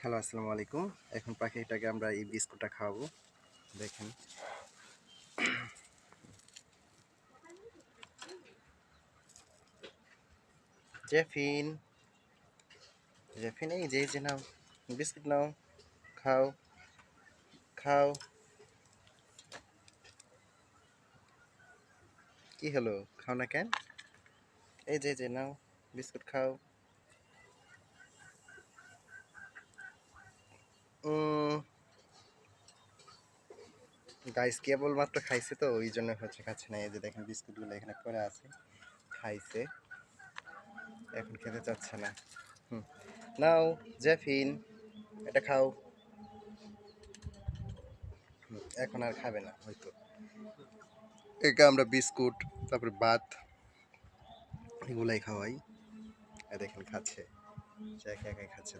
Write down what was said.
Hello, আসসালামু আলাইকুম। এখন পাখিটাকে আমরা এই বিস্কুটটা খাওয়াবো। দেখেন। জেফিন, জেফিন এই যে নাও, বিস্কুট নাও, খাও, খাও। কি হলো? খাও না কেন? এই যে নাও, বিস্কুট খাও। গাইস কেবলমাত্র খাইছে তো ওই জন্য হচ্ছে খাচ্ছে না। এই যে দেখেন বিস্কুটগুলো এখানে পড়ে আছে, খাইছে, এখন খেতে চাচ্ছে না। নাও জেফিন, এটা খাও। এখন আর খাবে না হয়তো। একে আমরা বিস্কুট, তারপরে ভাত এগুলাই খাওয়াই। দেখেন খাচ্ছে, একা একাই খাচ্ছে।